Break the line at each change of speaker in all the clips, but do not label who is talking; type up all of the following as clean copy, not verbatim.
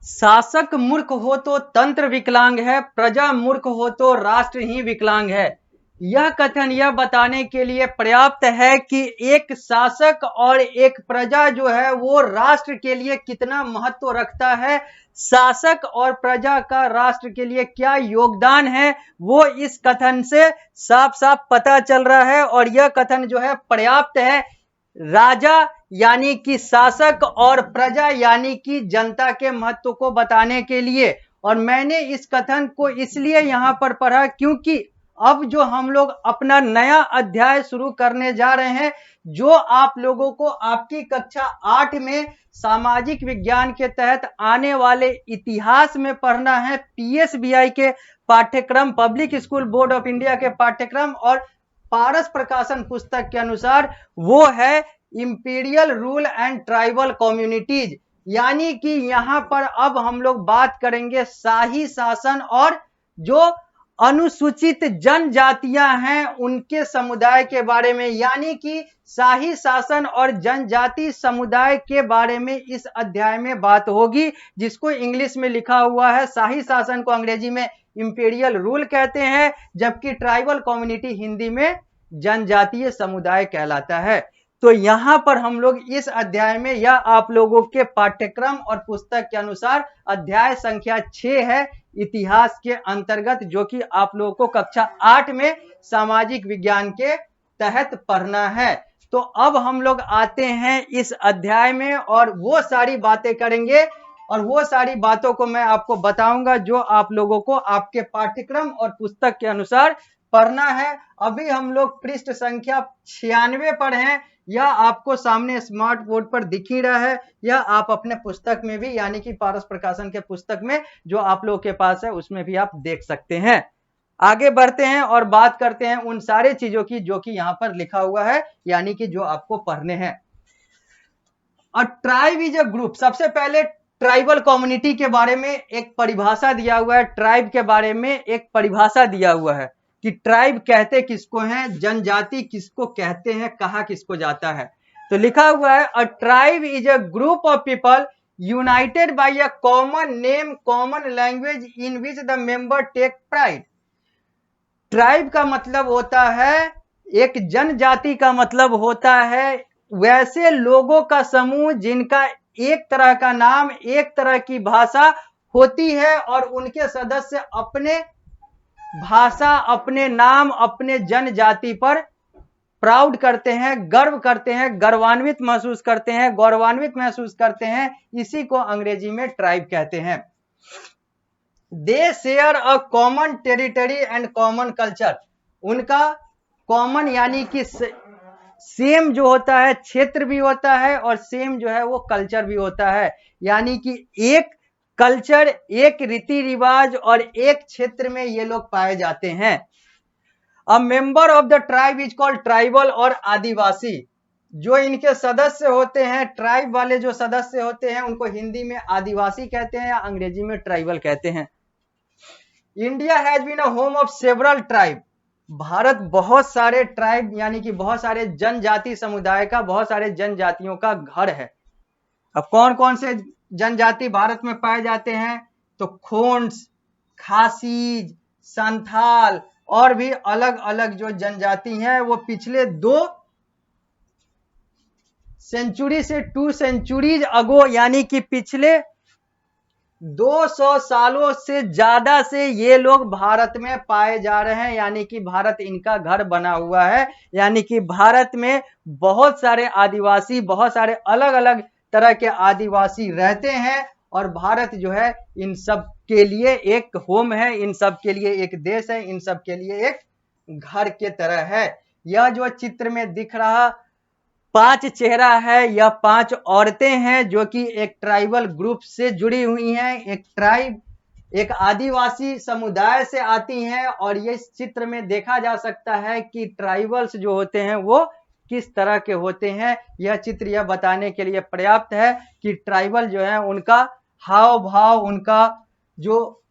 शासक मूर्ख हो तो तंत्र विकलांग है, प्रजा मूर्ख हो तो राष्ट्र ही विकलांग है। यह कथन यह बताने के लिए पर्याप्त है कि एक शासक और एक प्रजा जो है वो राष्ट्र के लिए कितना महत्व रखता है, शासक और प्रजा का राष्ट्र के लिए क्या योगदान है, वो इस कथन से साफ साफ पता चल रहा है। और यह कथन जो है पर्याप्त है राजा यानी कि शासक और प्रजा यानी कि जनता के महत्व को बताने के लिए। और मैंने इस कथन को इसलिए यहां पर पढ़ा क्योंकि अब जो हम लोग अपना नया अध्याय शुरू करने जा रहे हैं, जो आप लोगों को आपकी कक्षा 8 में सामाजिक विज्ञान के तहत आने वाले इतिहास में पढ़ना है, पीएसबीआई के पाठ्यक्रम, public school board of India के पाठ्यक्रम और पारस प्रकाशन पुस्तक के अनुसार, वो है imperial rule and tribal communities. यानी कि यहां पर अब हम लोग बात करेंगे शाही शासन और जो अनुसूचित जनजातियां हैं उनके समुदाय के बारे में। यानी कि शाही शासन और जनजाति समुदाय के बारे में इस अध्याय में बात होगी, जिसको इंग्लिश में लिखा हुआ है शाही शासन को अंग्रेजी में इंपीरियल रूल कहते हैं, जबकि ट्राइबल कम्युनिटी हिंदी में जनजातीय समुदाय कहलाता है। तो यहां पर हम लोग इस अध्याय में, यह आप लोगों के पाठ्यक्रम और पुस्तक के अनुसार अध्याय संख्या 6 है इतिहास के अंतर्गत, जो कि आप लोगों को कक्षा 8 में सामाजिक विज्ञान के तहत पढ़ना है। तो अब हम लोग आते हैं इस अध्याय में और वो सारी बातें करेंगे और वो सारी बातों को मैं आपको बताऊंगा जो आप लोगों को आपके पाठ्यक्रम और पुस्तक के अनुसार पढ़ना है। अभी हम लोग पृष्ठ संख्या 96 पर हैं। यह आपको सामने स्मार्ट बोर्ड पर दिख ही रहा है, यह आप अपने पुस्तक में भी यानी कि पारस प्रकाशन के पुस्तक में जो आप लोगों के पास है उसमें भी आप देख सकते हैं। आगे बढ़ते हैं और बात करते हैं उन सारे चीजों की जो कि यहां पर लिखा हुआ है, यानी कि जो आपको पढ़ने हैं। और ट्राइब इज अ ग्रुप, सबसे पहले ट्राइबल कम्युनिटी के बारे में एक परिभाषा दिया हुआ है, ट्राइब के बारे में एक परिभाषा दिया हुआ है कि ट्राइब कहते किसको हैं, जनजाति किसको कहते हैं, कहा किसको जाता है। तो लिखा हुआ है a tribe is a group of people united by a common name, common language in which the member take pride. Tribe का मतलब होता है, एक जनजाति का मतलब होता है वैसे लोगों का समूह जिनका एक तरह का नाम, एक तरह की भाषा होती है और उनके सदस्य अपने भाषा, अपने नाम, अपने जनजाति पर प्राउड करते हैं, गर्व करते हैं, गर्वान्वित महसूस करते हैं, गौरवान्वित महसूस करते हैं। इसी को अंग्रेजी में ट्राइब कहते हैं। They share a common territory and common culture. उनका कॉमन यानी कि सेम जो होता है, क्षेत्र भी होता है और सेम जो है वो कल्चर भी होता है। यानी कि एक कल्चर, एक रीति रिवाज और एक क्षेत्र में ये लोग पाए जाते हैं। A member of the tribe is called tribal और आदिवासी। जो इनके सदस्य होते हैं, ट्राइब वाले जो सदस्य होते हैं, उनको हिंदी में आदिवासी कहते हैं या अंग्रेजी में ट्राइबल कहते हैं। India has been a home of several tribe. Bharat बहुत सारे ट्राइब यानी कि बहुत सारे जनजाति समुदाय का, बहुत सारे जनजातियों का घर है। अब कौन कौन से जनजाति भारत में पाए जाते हैं? तो खोंड्स, खासीज, संथाल और भी अलग अलग जो जनजाति हैं वो पिछले 2 सेंचुरी से 2 सेंचुरीज अगो यानी कि पिछले 200 सालों से ज्यादा से ये लोग भारत में पाए जा रहे हैं। यानी कि भारत इनका घर बना हुआ है। यानी कि भारत में बहुत सारे आदिवासी, बहुत सारे अलग अलग तरह के आदिवासी रहते हैं और भारत जो है इन सब के लिए एक होम है, इन सब के लिए एक देश है, इन सब के लिए एक घर के तरह है। यह जो चित्र में दिख रहा 5 चेहरा है, यह 5 औरतें हैं जो कि एक ट्राइबल ग्रुप से जुड़ी हुई हैं। एक ट्राइब, एक आदिवासी समुदाय से आती हैं और ये इस चित्र में देखा जा सकता है कि ट्राइबल्स जो होते हैं वो किस तरह के होते हैं। यह चित्र यह बताने के लिए पर्याप्त है कि ट्राइबल जो है उनका हाव भाव, उनका जो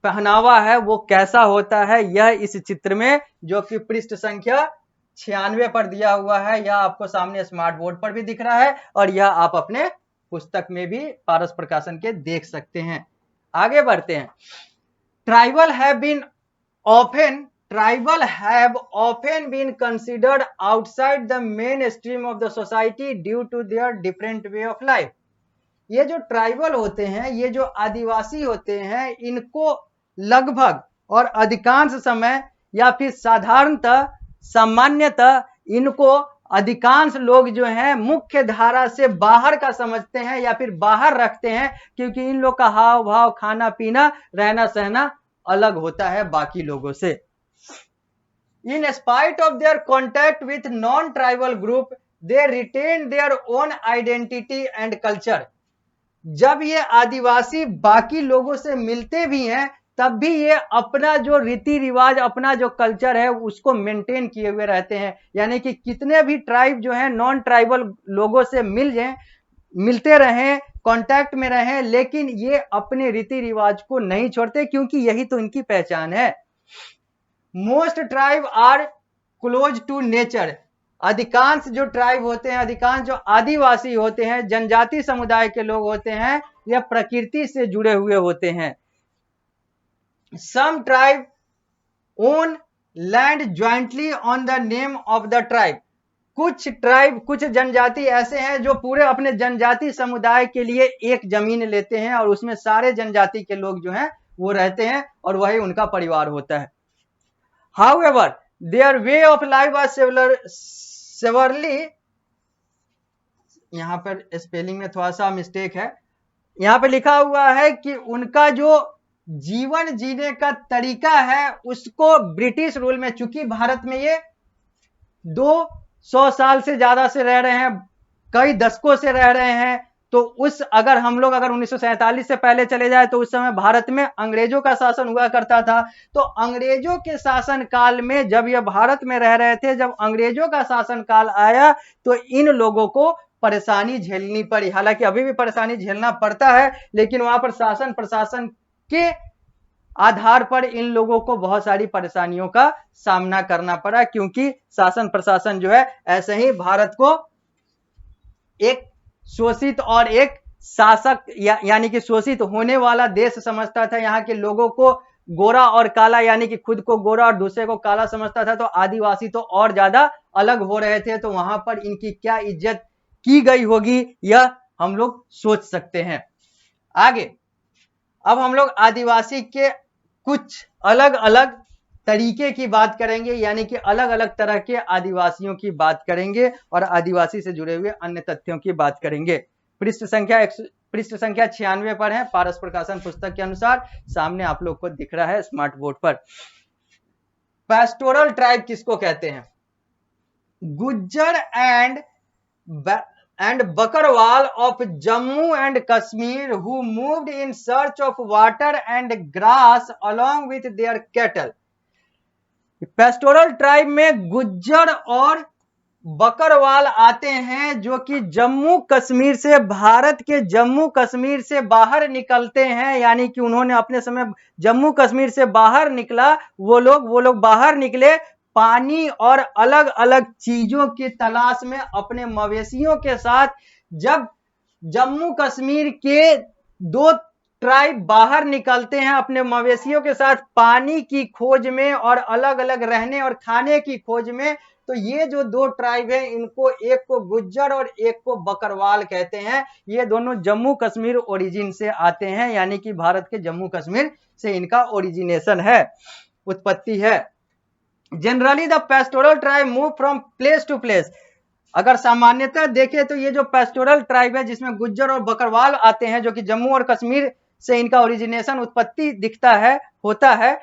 पहनावा है वो कैसा होता है, यह इस चित्र में जो कि पृष्ठ संख्या 96 पर दिया हुआ है, यह आपको सामने स्मार्ट बोर्ड पर भी दिख रहा है और यह आप अपने पुस्तक में भी पारस प्रकाशन के देख सकते हैं। आगे बढ़ते हैं। Tribal have often been considered outside the mainstream of the society due to their different way of life। ये जो ट्राइबल होते हैं, ये जो आदिवासी होते हैं, इनको लगभग और अधिकांश समय या फिर साधारणतः सामान्यतः इनको अधिकांश लोग जो हैं मुख्य धारा से बाहर का समझते हैं या फिर बाहर रखते हैं, क्योंकि इन लोग का हाव भाव, खाना पीना, रहना सहना अलग होता है बाकी लोगों से। In spite of their contact with non-tribal group, they retain their own identity and culture। जब ये आदिवासी बाकी लोगों से मिलते भी हैं तब भी ये अपना जो रीति रिवाज, अपना जो कल्चर है उसको मेंटेन किए हुए रहते हैं। यानी कि कितने भी ट्राइब जो है नॉन ट्राइबल लोगों से मिलते रहें, कांटेक्ट में रहें, लेकिन ये अपने रीति रिवाज को नहीं छोड़ते, क्योंकि यही तो इनकी पहचान है। Most tribe are close to nature. अधिकांश जो ट्राइब होते हैं, अधिकांश जो आदिवासी होते हैं, जनजाति समुदाय के लोग होते हैं, यह प्रकृति से जुड़े हुए होते हैं। Some tribe own land jointly on the name of the tribe. कुछ जनजाति ऐसे हैं जो पूरे अपने जनजाति समुदाय के लिए एक जमीन लेते हैं और उसमें सारे जनजाति के लोग जो हैं वो रहते हैं और वही उनका परिवार होता है। However, their way of life was severely, यहां पर स्पेलिंग में थोड़ा सा मिस्टेक है, यहां पे लिखा हुआ है कि उनका जो जीवन जीने का तरीका है उसको ब्रिटिश रूल में, चूंकि भारत में ये 200 साल से ज्यादा से रह रहे हैं, कई दशकों से रह रहे हैं, तो अगर हम लोग 1947 से पहले चले जाए तो उस समय भारत में अंग्रेजों का शासन हुआ करता था। तो अंग्रेजों के शासन काल में जब ये भारत में रह रहे थे, जब अंग्रेजों का शासन काल आया तो इन लोगों को परेशानी झेलनी पड़ी। हालांकि अभी भी परेशानी झेलना पड़ता है, लेकिन वहां पर शासन प्रशासन के आधार पर इन लोगों को बहुत सारी परेशानियों का सामना करना पड़ा, क्योंकि शासन प्रशासन जो है ऐसे ही भारत को एक शोषित और एक शासक यानी कि शोषित होने वाला देश समझता था। यहाँ के लोगों को गोरा और काला, यानी कि खुद को गोरा और दूसरे को काला समझता था। तो आदिवासी तो और ज्यादा अलग हो रहे थे, तो वहां पर इनकी क्या इज्जत की गई होगी यह हम लोग सोच सकते हैं। आगे अब हम लोग आदिवासी के कुछ अलग अलग तरीके की बात करेंगे, यानी कि अलग अलग तरह के आदिवासियों की बात करेंगे और आदिवासी से जुड़े हुए अन्य तथ्यों की बात करेंगे। पृष्ठ संख्या 96 पर है, पारस प्रकाशन पुस्तक के अनुसार, सामने आप लोग को दिख रहा है स्मार्ट बोर्ड पर। पैस्टोरल ट्राइब किसको कहते हैं? Gujjar and Bakarwal of Jammu and Kashmir who moved in search of water and grass along with their cattle. Pastoral tribe में गुज्जर और बकरवाल आते हैं जो कि जम्मू कश्मीर से, भारत के जम्मू कश्मीर से बाहर निकलते हैं, यानी कि उन्होंने अपने समय जम्मू कश्मीर से बाहर निकला, वो लोग बाहर निकले पानी और अलग अलग चीजों की तलाश में अपने मवेशियों के साथ। जब जम्मू कश्मीर के दो ट्राइब बाहर निकलते हैं अपने मवेशियों के साथ पानी की खोज में और अलग अलग रहने और खाने की खोज में, तो ये जो दो ट्राइब हैं इनको एक को गुज्जर और एक को बकरवाल कहते हैं। ये दोनों जम्मू कश्मीर ओरिजिन से आते हैं, यानी कि भारत के जम्मू कश्मीर से इनका ओरिजिनेशन है, उत्पत्ति है। Generally the pastoral tribe move from place to place. अगर सामान्यतः देखें तो ये जो पेस्टोरल ट्राइब है जिसमें गुज्जर और बकरवाल आते हैं, जो कि जम्मू और कश्मीर से इनका ओरिजिनेशन उत्पत्ति दिखता है, होता है,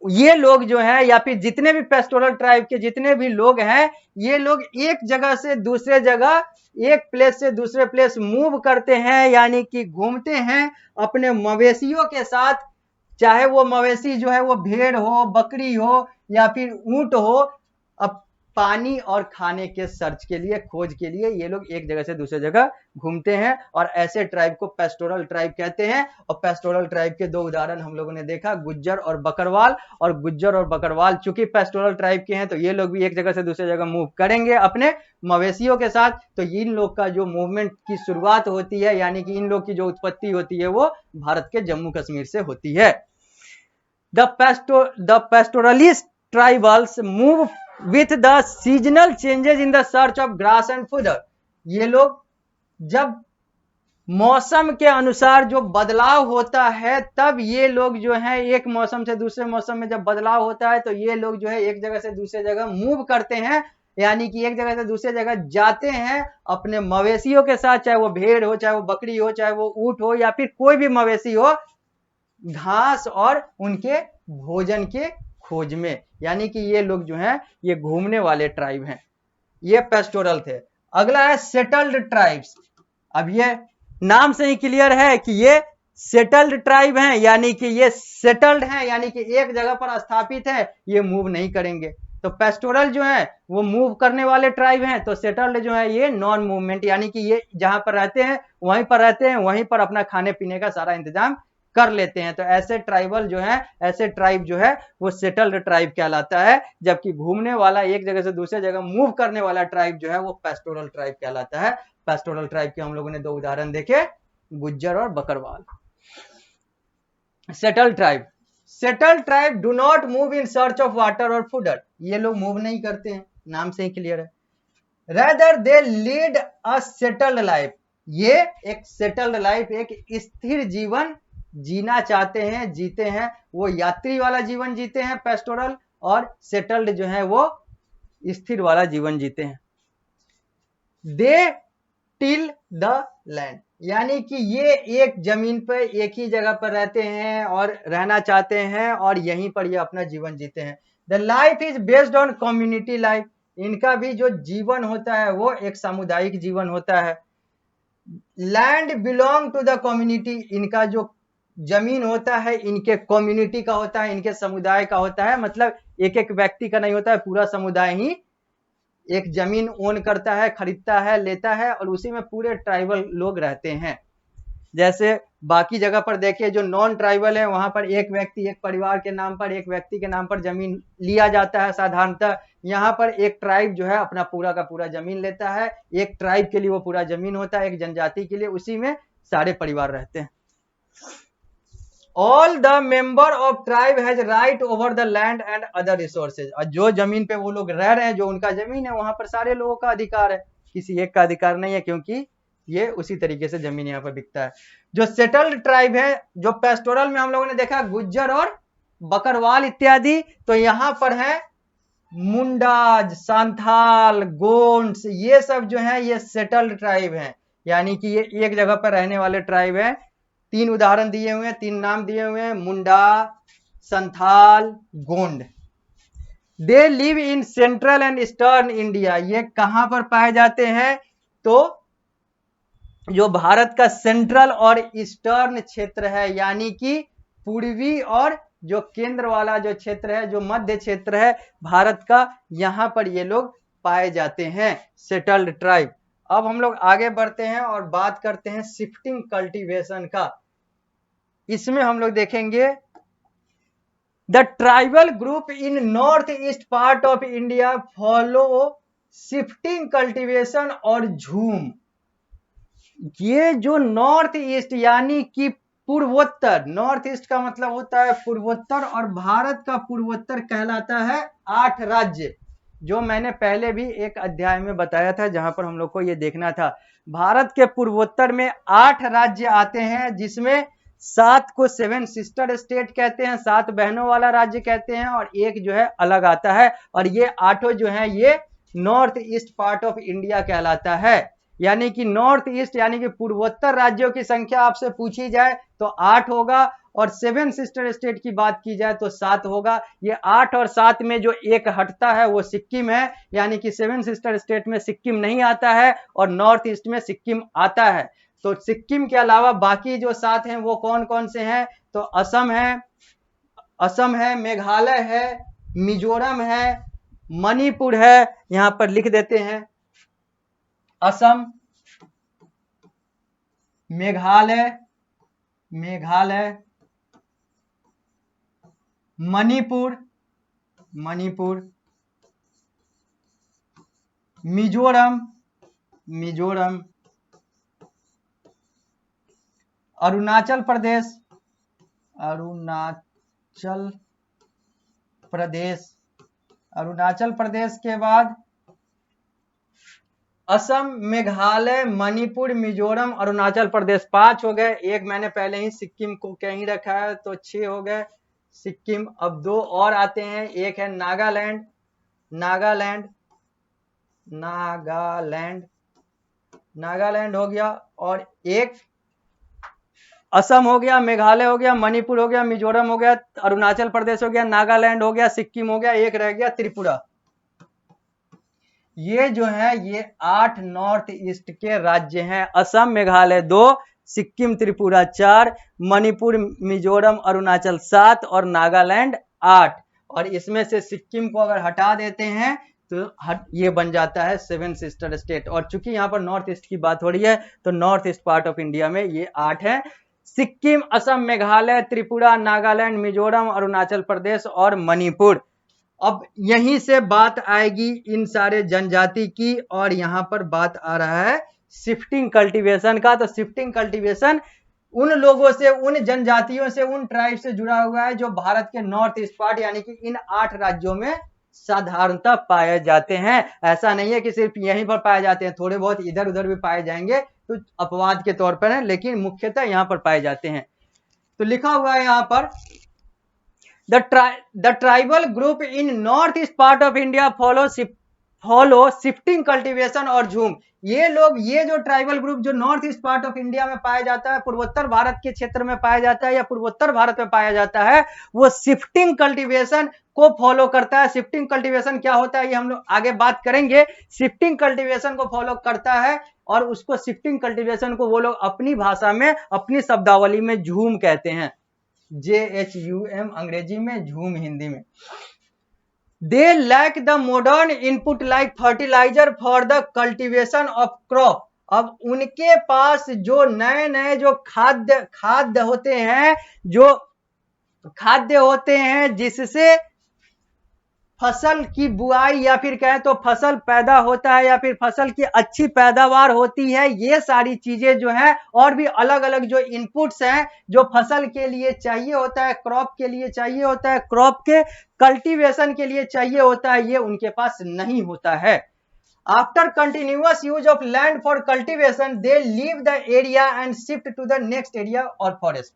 ये लोग जो हैं या फिर जितने भी पेस्टोरल ट्राइब के जितने भी लोग हैं, ये लोग एक जगह से दूसरे जगह, एक प्लेस से दूसरे प्लेस मूव करते हैं, यानी कि घूमते हैं अपने मवेशियों के साथ, चाहे वो मवेशी जो है वो भेड़ हो, बकरी हो या फिर ऊंट हो। अब पानी और खाने के सर्च के लिए, खोज के लिए ये लोग एक जगह से दूसरी जगह घूमते हैं, और ऐसे ट्राइब को पेस्टोरल ट्राइब कहते हैं। और पेस्टोरल ट्राइब के दो उदाहरण हम लोगों ने देखा, गुज्जर और बकरवाल। और गुज्जर और बकरवाल चूंकि पेस्टोरल ट्राइब के हैं तो ये लोग भी एक जगह से दूसरी जगह मूव करेंगे अपने मवेशियों के साथ। तो इन लोग का जो मूवमेंट की शुरुआत होती है, यानी कि इन लोग की जो उत्पत्ति होती है वो भारत के जम्मू कश्मीर से होती है। The pastoralist tribals move with the seasonal changes in the search of grass and fodder। ये लोग जब मौसम के अनुसार जो बदलाव होता है तब ये लोग जो है एक मौसम से दूसरे मौसम में जब बदलाव होता है तो ये लोग जो है एक जगह से दूसरे जगह मूव करते हैं, यानी कि एक जगह से दूसरे जगह जाते हैं अपने मवेशियों के साथ, चाहे वो भेड़ हो, चाहे वो बकरी हो, चाहे वो ऊंट हो, या फिर कोई भी मवेशी हो, घास और उनके भोजन के खोज में। यानी कि ये लोग जो हैं ये घूमने वाले ट्राइब हैं। ये पेस्टोरल थे। अगला है सेटल्ड ट्राइब्स। अब ये नाम से ही क्लियर है कि ये सेटल्ड ट्राइब हैं, यानी कि ये सेटल्ड हैं, यानी कि एक जगह पर स्थापित है, ये मूव नहीं करेंगे। तो पेस्टोरल जो है वो मूव करने वाले ट्राइब हैं, तो सेटल्ड जो है ये नॉन मूवमेंट, यानी कि ये जहां पर रहते हैं वहीं पर रहते हैं, वहीं पर अपना खाने पीने का सारा इंतजाम कर लेते हैं। तो ऐसे ट्राइबल जो है, ऐसे ट्राइब जो है वो सेटल्ड ट्राइब कहलाता है। जबकि घूमने वाला, एक जगह से दूसरे जगह मूव करने वाला ट्राइब जो है वो पेस्टोरल ट्राइब कहलाता है। पेस्टोरल ट्राइब के हम लोगों ने दो उदाहरण देखे, गुज्जर और Bakarwal. Settled tribe do not move in search of water और फूडर। ये लोग मूव नहीं करते हैं, नाम से ही क्लियर है। Rather they lead a settled life. ये एक सेटल्ड लाइफ, एक स्थिर जीवन जीना चाहते हैं, जीते हैं। वो यात्री वाला जीवन जीते हैं पेस्टोरल, और सेटल्ड जो है वो स्थिर वाला जीवन जीते हैं। दे टिल द लैंड, यानी कि ये एक जमीन पर एक ही जगह पर रहते हैं और रहना चाहते हैं, और यहीं पर ये अपना जीवन जीते हैं। The life is based on community life. इनका भी जो जीवन होता है वो एक सामुदायिक जीवन होता है। Land belong to the community. इनका जो जमीन होता है इनके कम्युनिटी का होता है, इनके समुदाय का होता है। मतलब एक एक व्यक्ति का नहीं होता है, पूरा समुदाय ही एक जमीन ओन करता है, खरीदता है, लेता है, और उसी में पूरे ट्राइबल लोग रहते हैं। जैसे बाकी जगह पर देखिए जो नॉन ट्राइबल है वहां पर एक व्यक्ति, एक परिवार के नाम पर, एक व्यक्ति के नाम पर जमीन लिया जाता है साधारणतः। यहाँ पर एक ट्राइब जो है अपना पूरा का पूरा जमीन लेता है। एक ट्राइब के लिए वो पूरा जमीन होता है, एक जनजाति के लिए उसी में सारे परिवार रहते हैं। All the member of tribe has right over the land and other resources. और जो जमीन पे वो लोग रह रहे हैं, जो उनका जमीन है, वहां पर सारे लोगों का अधिकार है, किसी एक का अधिकार नहीं है, क्योंकि ये उसी तरीके से जमीन यहाँ पर बिकता है। जो सेटल्ड ट्राइब है, जो पेस्टोरल में हम लोगों ने देखा गुज्जर और बकरवाल इत्यादि, तो यहाँ पर है मुंडाज, सांथाल, गोंड्स, ये सब जो है ये सेटल्ड ट्राइब है, यानी कि ये एक जगह पर रहने वाले ट्राइब है। तीन उदाहरण दिए हुए हैं, तीन नाम दिए हुए हैं, Munda, Santhal, Gond. They live in central and eastern India. ये कहां पर पाए जाते हैं? तो जो भारत का सेंट्रल और ईस्टर्न क्षेत्र है, यानी कि पूर्वी और जो केंद्र वाला जो क्षेत्र है, जो मध्य क्षेत्र है भारत का, यहां पर ये लोग पाए जाते हैं, सेटल्ड ट्राइब। अब हम लोग आगे बढ़ते हैं और बात करते हैं शिफ्टिंग कल्टीवेशन का। इसमें हम लोग देखेंगे the tribal group in north east part of India follow shifting cultivation और झूम। ये जो नॉर्थ ईस्ट यानी कि पूर्वोत्तर, नॉर्थ ईस्ट का मतलब होता है पूर्वोत्तर, और भारत का पूर्वोत्तर कहलाता है 8 राज्य, जो मैंने पहले भी एक अध्याय में बताया था, जहां पर हम लोग को ये देखना था। भारत के पूर्वोत्तर में 8 राज्य आते हैं, जिसमें 7 को 7 सिस्टर स्टेट कहते हैं, 7 बहनों वाला राज्य कहते हैं, और एक जो है अलग आता है। और ये 8 जो है ये north east part of India कहलाता है। यानी कि नॉर्थ ईस्ट यानी कि पूर्वोत्तर राज्यों की संख्या आपसे पूछी जाए तो 8 होगा, और 7 सिस्टर स्टेट की बात की जाए तो 7 होगा। ये 8 और 7 में जो एक हटता है वो सिक्किम है, यानी कि 7 सिस्टर स्टेट में सिक्किम नहीं आता है और नॉर्थ ईस्ट में सिक्किम आता है। तो सिक्किम के अलावा बाकी जो 7 हैं वो कौन कौन से हैं? तो असम है, मेघालय है, मिजोरम है, मणिपुर है, यहां पर लिख देते हैं असम, मेघालय, मेघालय, मणिपुर, मणिपुर, मिजोरम, मिजोरम, अरुणाचल प्रदेश, अरुणाचल प्रदेश, अरुणाचल प्रदेश के बाद असम, मेघालय, मणिपुर, मिजोरम, अरुणाचल प्रदेश। 5 हो गए। एक मैंने पहले ही सिक्किम को कहीं रखा है, तो 6 हो गए सिक्किम। अब 2 और आते हैं, एक है नागालैंड, नागालैंड, नागालैंड, नागालैंड हो गया, और एक असम हो गया, मेघालय हो गया, मणिपुर हो गया, मिजोरम हो गया, अरुणाचल प्रदेश हो गया, नागालैंड हो गया, सिक्किम हो गया, एक रह गया त्रिपुरा। ये जो है ये 8 नॉर्थ ईस्ट के राज्य हैं। असम, मेघालय 2, सिक्किम, त्रिपुरा 4, मणिपुर, मिजोरम, अरुणाचल 7 और नागालैंड 8। और इसमें से सिक्किम को अगर हटा देते हैं तो ये बन जाता है 7 सिस्टर स्टेट। और चूंकि यहाँ पर नॉर्थ ईस्ट की बात हो रही है तो north east part of India में ये 8 है, सिक्किम, असम, मेघालय, त्रिपुरा, नागालैंड, मिजोरम, अरुणाचल प्रदेश और मणिपुर। अब यहीं से बात आएगी इन सारे जनजाति की, और यहां पर बात आ रहा है शिफ्टिंग कल्टीवेशन का। तो शिफ्टिंग कल्टीवेशन उन लोगों से, उन जनजातियों से, उन ट्राइब से जुड़ा हुआ है जो भारत के नॉर्थ ईस्ट पार्ट यानी कि इन 8 राज्यों में साधारणतः पाए जाते हैं। ऐसा नहीं है कि सिर्फ यहीं पर पाए जाते हैं, थोड़े बहुत इधर उधर भी पाए जाएंगे, तो अपवाद के तौर पर है, लेकिन मुख्यतः यहां पर पाए जाते हैं। तो लिखा हुआ है यहां पर, the tribal group in northeast part of India follow shifting cultivation और झूम। ये लोग, ये जो ट्राइबल ग्रुप जो north east part of India में पाया जाता है, पूर्वोत्तर भारत के क्षेत्र में पाया जाता है या पूर्वोत्तर भारत में पाया जाता है, वो शिफ्टिंग कल्टीवेशन को फॉलो करता है। शिफ्टिंग कल्टीवेशन क्या होता है ये हम लोग आगे बात करेंगे। शिफ्टिंग कल्टीवेशन को फॉलो करता है, और उसको शिफ्टिंग कल्टीवेशन को वो लोग अपनी भाषा में, अपनी शब्दावली में झूम कहते हैं, JHUM अंग्रेजी में, झूम हिंदी में। They lack the modern input like fertilizer for the cultivation of crop। अब उनके पास जो नए नए जो खाद्य होते हैं, जो खाद्य होते हैं जिससे फसल की बुआई या फिर कहें तो फसल पैदा होता है या फिर फसल की अच्छी पैदावार होती है, ये सारी चीजें जो है, और भी अलग अलग जो इनपुट्स हैं जो फसल के लिए चाहिए होता है, क्रॉप के लिए चाहिए होता है, क्रॉप के कल्टीवेशन के लिए चाहिए होता है, ये उनके पास नहीं होता है। After continuous use of land for cultivation they leave the area and shift to the next area और फॉरेस्ट।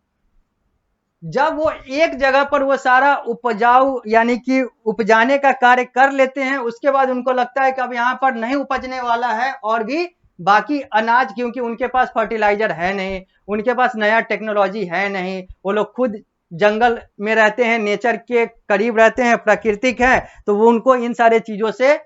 जब वो एक जगह पर वो सारा उपजाऊ यानी कि उपजाने का कार्य कर लेते हैं, उसके बाद उनको लगता है कि अब यहाँ पर नहीं उपजने वाला है और भी बाकी अनाज, क्योंकि उनके पास फर्टिलाइजर है नहीं, उनके पास नया टेक्नोलॉजी है नहीं, वो लोग खुद जंगल में रहते हैं, नेचर के करीब रहते हैं, प्राकृतिक है, तो वो उनको इन सारे चीजों से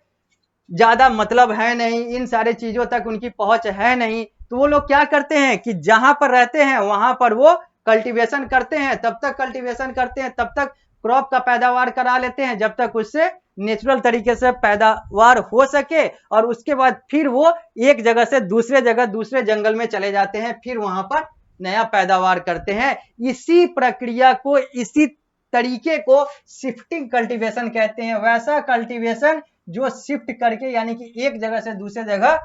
ज्यादा मतलब है नहीं, इन सारे चीजों तक उनकी पहुंच है नहीं। तो वो लोग क्या करते हैं कि जहां पर रहते हैं वहां पर वो कल्टीवेशन करते हैं, तब तक कल्टीवेशन करते हैं, तब तक क्रॉप का पैदावार करा लेते हैं जब तक उससे नेचुरल तरीके से पैदावार हो सके, और उसके बाद फिर वो एक जगह से दूसरे जगह, दूसरे जंगल में चले जाते हैं, फिर वहां पर नया पैदावार करते हैं। इसी प्रक्रिया को, इसी तरीके को शिफ्टिंग कल्टीवेशन कहते हैं। वैसा कल्टीवेशन जो शिफ्ट करके यानी कि एक जगह से दूसरे जगह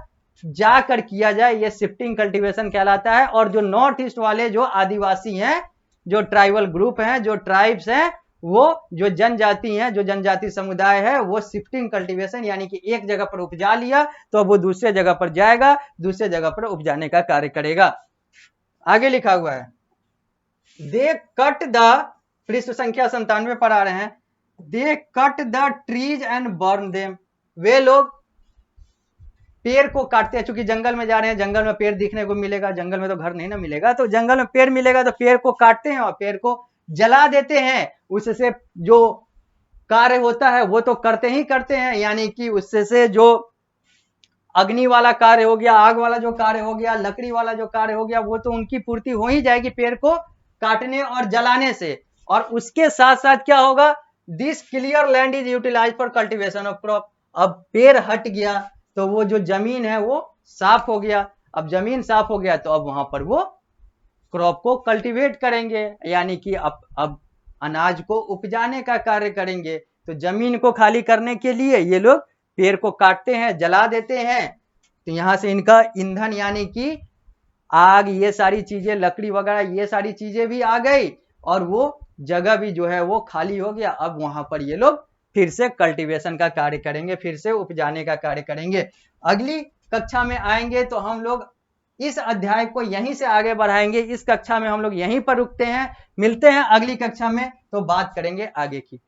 जाकर किया जाए, ये शिफ्टिंग कल्टीवेशन कहलाता है। और जो नॉर्थ ईस्ट वाले जो आदिवासी हैं, जो ट्राइबल ग्रुप हैं, जो ट्राइब्स हैं, वो जो जनजाति हैं, जो जनजाति समुदाय है, वो शिफ्टिंग कल्टीवेशन यानी कि एक जगह पर उपजा लिया तो अब वो दूसरे जगह पर जाएगा, दूसरे जगह पर उपजाने का कार्य करेगा। आगे लिखा हुआ है, दे कट द, पृष्ठ संख्या 97 पर आ रहे हैं, they cut the trees and burn them. वे लोग पेड़ को काटते हैं, चूंकि जंगल में जा रहे हैं, जंगल में पेड़ दिखने को मिलेगा, जंगल में तो घर नहीं ना मिलेगा, तो जंगल में पेड़ मिलेगा तो पेड़ को काटते हैं और पेड़ को जला देते हैं। उससे जो कार्य होता है वो तो करते ही करते हैं, यानी कि उससे जो अग्नि वाला कार्य हो गया, आग वाला जो कार्य हो गया, लकड़ी वाला जो कार्य हो गया, वो तो उनकी पूर्ति हो ही जाएगी पेड़ को काटने और जलाने से। और उसके साथ साथ क्या होगा, this clear land is utilise for cultivation of crop. अब पेड़ हट गया तो वो जो जमीन है वो साफ हो गया। अब जमीन साफ हो गया तो अब वहां पर वो क्रॉप को कल्टीवेट करेंगे, यानी कि अब अनाज को उपजाने का कार्य करेंगे। तो जमीन को खाली करने के लिए ये लोग पेड़ को काटते हैं, जला देते हैं। तो यहां से इनका ईंधन यानी कि आग, ये सारी चीजें, लकड़ी वगैरह, ये सारी चीजें भी आ गई और वो जगह भी जो है वो खाली हो गया। अब वहां पर ये लोग फिर से कल्टीवेशन का कार्य करेंगे, फिर से उपजाने का कार्य करेंगे। अगली कक्षा में आएंगे तो हम लोग इस अध्याय को यहीं से आगे बढ़ाएंगे। इस कक्षा में हम लोग यहीं पर रुकते हैं, मिलते हैं अगली कक्षा में तो बात करेंगे आगे की।